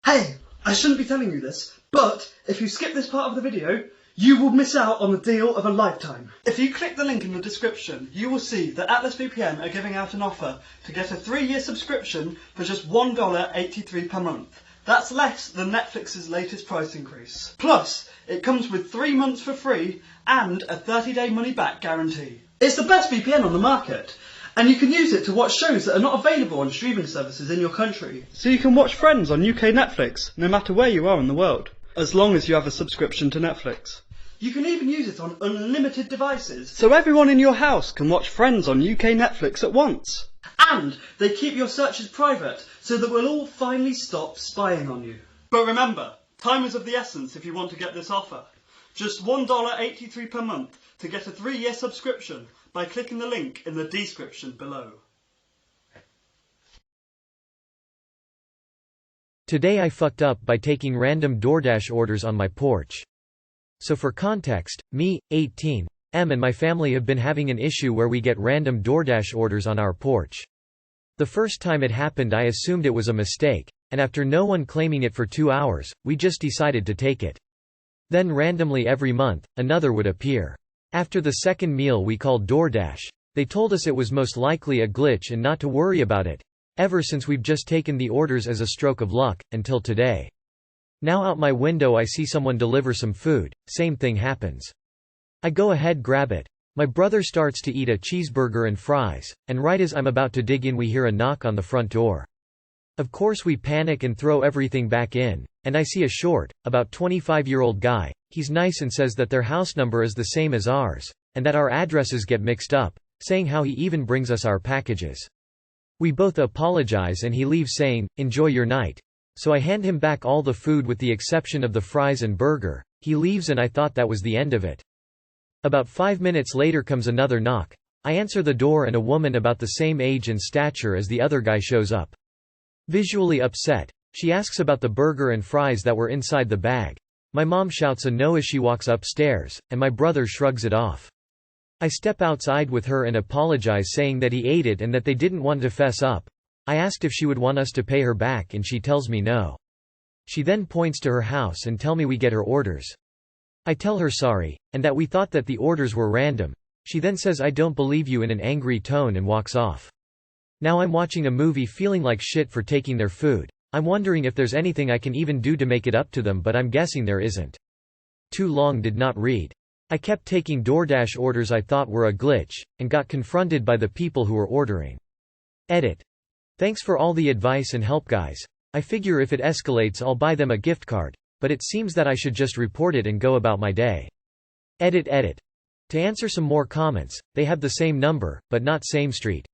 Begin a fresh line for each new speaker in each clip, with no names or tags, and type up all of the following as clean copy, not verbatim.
Hey, I shouldn't be telling you this, but if you skip this part of the video, you will miss out on the deal of a lifetime. If you click the link in the description, you will see that Atlas VPN are giving out an offer to get a 3-year subscription for just $1.83 per month. That's less than Netflix's latest price increase. Plus, it comes with 3 months for free and a 30-day money-back guarantee. It's the best VPN on the market, and you can use it to watch shows that are not available on streaming services in your country. So you can watch Friends on UK Netflix, no matter where you are in the world, as long as you have a subscription to Netflix. You can even use it on unlimited devices, so everyone in your house can watch Friends on UK Netflix at once. And they keep your searches private, so that we'll all finally stop spying on you. But remember, time is of the essence if you want to get this offer. Just $1.83 per month to get a 3-year subscription by clicking the link in the description below.
Today I fucked up by taking random DoorDash orders on my porch. So for context, me, 18, and my family have been having an issue where we get random DoorDash orders on our porch. The first time it happened I assumed it was a mistake, and after no one claiming it for 2 hours, we just decided to take it. Then randomly every month, another would appear. After the second meal we called DoorDash. They told us it was most likely a glitch and not to worry about it. Ever since we've just taken the orders as a stroke of luck, until today. Now out my window I see someone deliver some food, same thing happens. I go ahead grab it. My brother starts to eat a cheeseburger and fries, and right as I'm about to dig in we hear a knock on the front door. Of course we panic and throw everything back in, and I see a short, about 25-year-old guy. He's nice and says that their house number is the same as ours, and that our addresses get mixed up, saying how he even brings us our packages. We both apologize and he leaves saying, "Enjoy your night." So I hand him back all the food with the exception of the fries and burger. He leaves and I thought that was the end of it. About 5 minutes later comes another knock. I answer the door and a woman about the same age and stature as the other guy shows up. Visually upset, she asks about the burger and fries that were inside the bag. My mom shouts a no as she walks upstairs, and my brother shrugs it off. I step outside with her and apologize saying that he ate it and that they didn't want to fess up. I asked if she would want us to pay her back and she tells me no. She then points to her house and tell me we get her orders. I tell her sorry, and that we thought that the orders were random. She then says I don't believe you in an angry tone and walks off. Now I'm watching a movie feeling like shit for taking their food. I'm wondering if there's anything I can even do to make it up to them, but I'm guessing there isn't. Too long did not read. I kept taking DoorDash orders I thought were a glitch, and got confronted by the people who were ordering. Edit. Thanks for all the advice and help guys. I figure if it escalates I'll buy them a gift card, but it seems that I should just report it and go about my day. Edit. To answer some more comments, they have the same number, but not same street.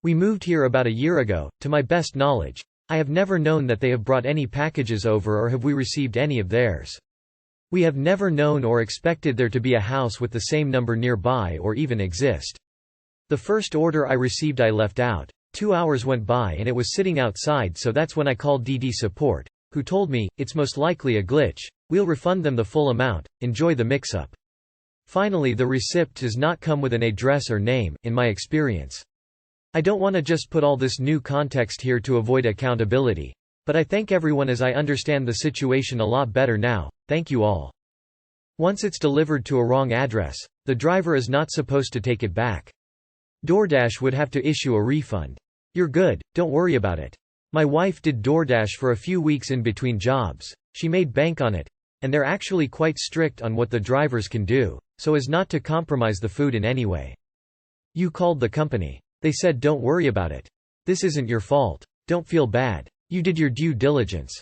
We moved here about a year ago. To my best knowledge, I have never known that they have brought any packages over or have we received any of theirs. We have never known or expected there to be a house with the same number nearby or even exist. The first order I received I left out. 2 hours went by and it was sitting outside, so that's when I called DD support, who told me, it's most likely a glitch, we'll refund them the full amount, enjoy the mix-up. Finally the receipt does not come with an address or name, in my experience. I don't want to just put all this new context here to avoid accountability, but I thank everyone as I understand the situation a lot better now, thank you all. Once it's delivered to a wrong address, the driver is not supposed to take it back. DoorDash would have to issue a refund. You're good, don't worry about it. My wife did DoorDash for a few weeks in between jobs. She made bank on it, and they're actually quite strict on what the drivers can do, so as not to compromise the food in any way. You called the company. They said don't worry about it. This isn't your fault. Don't feel bad. You did your due diligence.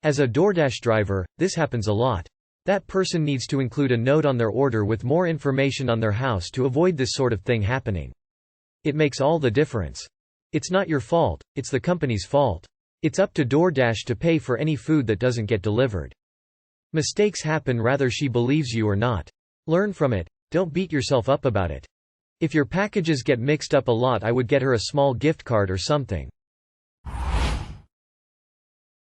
As a DoorDash driver, this happens a lot. That person needs to include a note on their order with more information on their house to avoid this sort of thing happening. It makes all the difference. It's not your fault, it's the company's fault. It's up to DoorDash to pay for any food that doesn't get delivered. Mistakes happen whether she believes you or not. Learn from it, don't beat yourself up about it. If your packages get mixed up a lot I would get her a small gift card or something.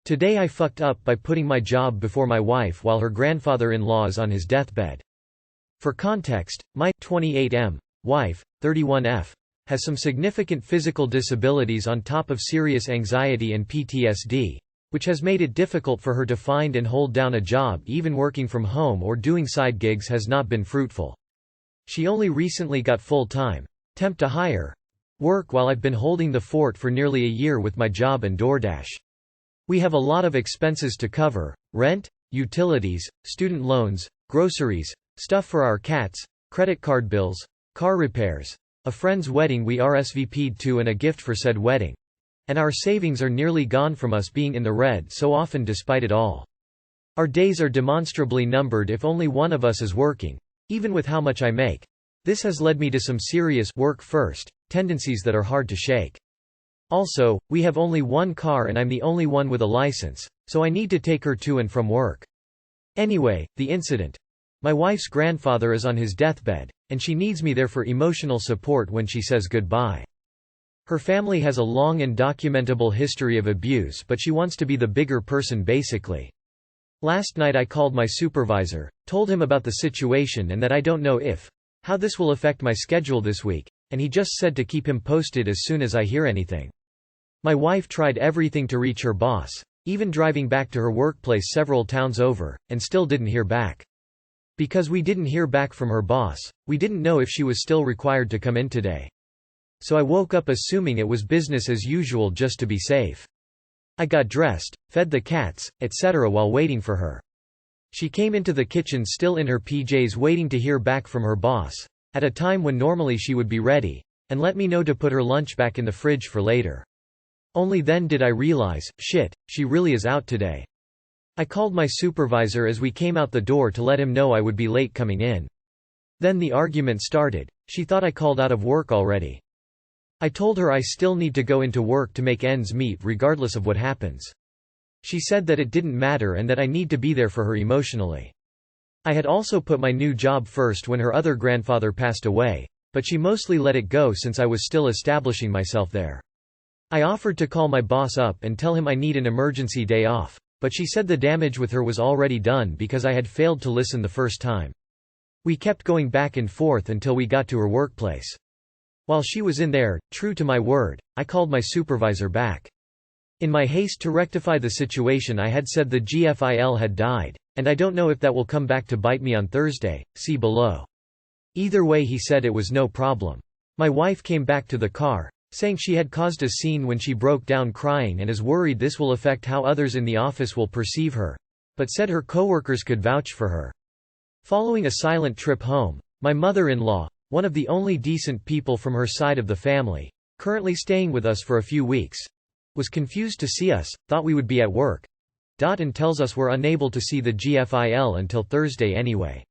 Today I fucked up by putting my job before my wife while her grandfather-in-law is on his deathbed. For context, my 28M wife, 31F, has some significant physical disabilities on top of serious anxiety and PTSD, which has made it difficult for her to find and hold down a job. Even working from home or doing side gigs has not been fruitful. She only recently got full-time, temp to hire work while I've been holding the fort for nearly a year with my job and DoorDash. We have a lot of expenses to cover: rent, utilities, student loans, groceries, stuff for our cats, credit card bills, car repairs, a friend's wedding we RSVP'd to and a gift for said wedding. And our savings are nearly gone from us being in the red so often despite it all. Our days are demonstrably numbered if only one of us is working, even with how much I make. This has led me to some serious work first tendencies that are hard to shake. Also, we have only one car and I'm the only one with a license, so I need to take her to and from work. Anyway, the incident. My wife's grandfather is on his deathbed, and she needs me there for emotional support when she says goodbye. Her family has a long and documentable history of abuse, but she wants to be the bigger person basically. Last night I called my supervisor, told him about the situation and that I don't know how this will affect my schedule this week, and he just said to keep him posted as soon as I hear anything. My wife tried everything to reach her boss, even driving back to her workplace several towns over, and still didn't hear back. Because we didn't hear back from her boss, we didn't know if she was still required to come in today. So I woke up assuming it was business as usual just to be safe. I got dressed, fed the cats, etc. while waiting for her. She came into the kitchen still in her PJs waiting to hear back from her boss, at a time when normally she would be ready, and let me know to put her lunch back in the fridge for later. Only then did I realize, shit, she really is out today. I called my supervisor as we came out the door to let him know I would be late coming in. Then the argument started. She thought I called out of work already. I told her I still need to go into work to make ends meet regardless of what happens. She said that it didn't matter and that I need to be there for her emotionally. I had also put my new job first when her other grandfather passed away, but she mostly let it go since I was still establishing myself there. I offered to call my boss up and tell him I need an emergency day off, but she said the damage with her was already done because I had failed to listen the first time. We kept going back and forth until we got to her workplace. While she was in there, true to my word, I called my supervisor back. In my haste to rectify the situation I had said the GFIL had died, and I don't know if that will come back to bite me on Thursday, see below. Either way he said it was no problem. My wife came back to the car, saying she had caused a scene when she broke down crying and is worried this will affect how others in the office will perceive her, but said her coworkers could vouch for her. Following a silent trip home, my mother-in-law, one of the only decent people from her side of the family, currently staying with us for a few weeks, was confused to see us, thought we would be at work, and tells us we're unable to see the GFIL until Thursday anyway.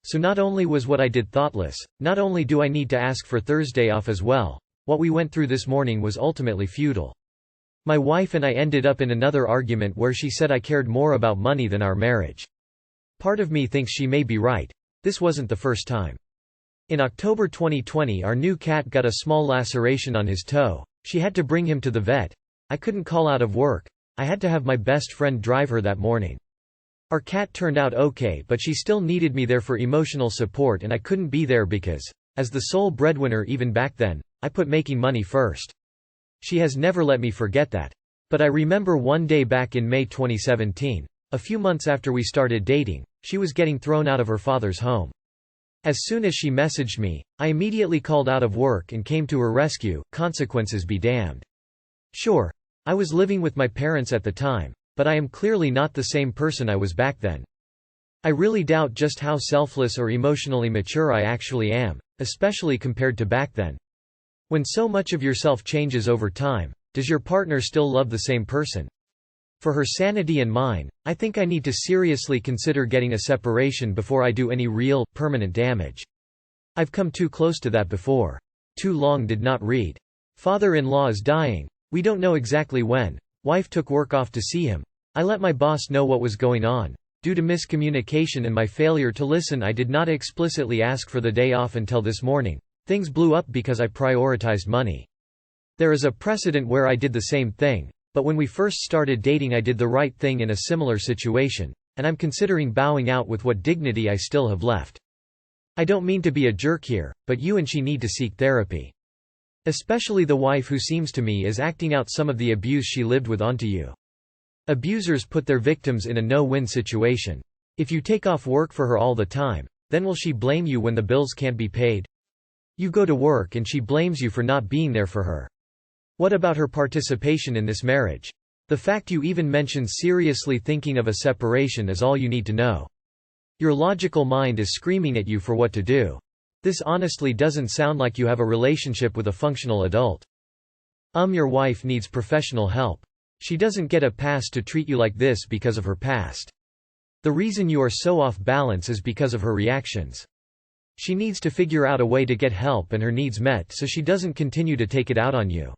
So not only was what I did thoughtless, not only do I need to ask for Thursday off as well, what we went through this morning was ultimately futile. My wife and I ended up in another argument where she said I cared more about money than our marriage. Part of me thinks she may be right. This wasn't the first time. In October 2020 our new cat got a small laceration on his toe. She had to bring him to the vet. I couldn't call out of work. I had to have my best friend drive her that morning. Our cat turned out okay, but she still needed me there for emotional support and I couldn't be there because, as the sole breadwinner even back then, I put making money first. She has never let me forget that. But I remember one day back in May 2017, a few months after we started dating, she was getting thrown out of her father's home. As soon as she messaged me, I immediately called out of work and came to her rescue, consequences be damned. Sure, I was living with my parents at the time, but I am clearly not the same person I was back then. I really doubt just how selfless or emotionally mature I actually am, especially compared to back then. When so much of yourself changes over time, does your partner still love the same person? For her sanity and mine, I think I need to seriously consider getting a separation before I do any real, permanent damage. I've come too close to that before. Too long did not read. Father-in-law is dying. We don't know exactly when. Wife took work off to see him. I let my boss know what was going on. Due to miscommunication and my failure to listen, I did not explicitly ask for the day off until this morning. Things blew up because I prioritized money. There is a precedent where I did the same thing. But when we first started dating I did the right thing in a similar situation, and I'm considering bowing out with what dignity I still have left. I don't mean to be a jerk here, but you and she need to seek therapy. Especially the wife who seems to me is acting out some of the abuse she lived with onto you. Abusers put their victims in a no-win situation. If you take off work for her all the time, then will she blame you when the bills can't be paid? You go to work and she blames you for not being there for her. What about her participation in this marriage? The fact you even mention seriously thinking of a separation is all you need to know. Your logical mind is screaming at you for what to do. This honestly doesn't sound like you have a relationship with a functional adult. Your wife needs professional help. She doesn't get a pass to treat you like this because of her past. The reason you are so off balance is because of her reactions. She needs to figure out a way to get help and her needs met so she doesn't continue to take it out on you.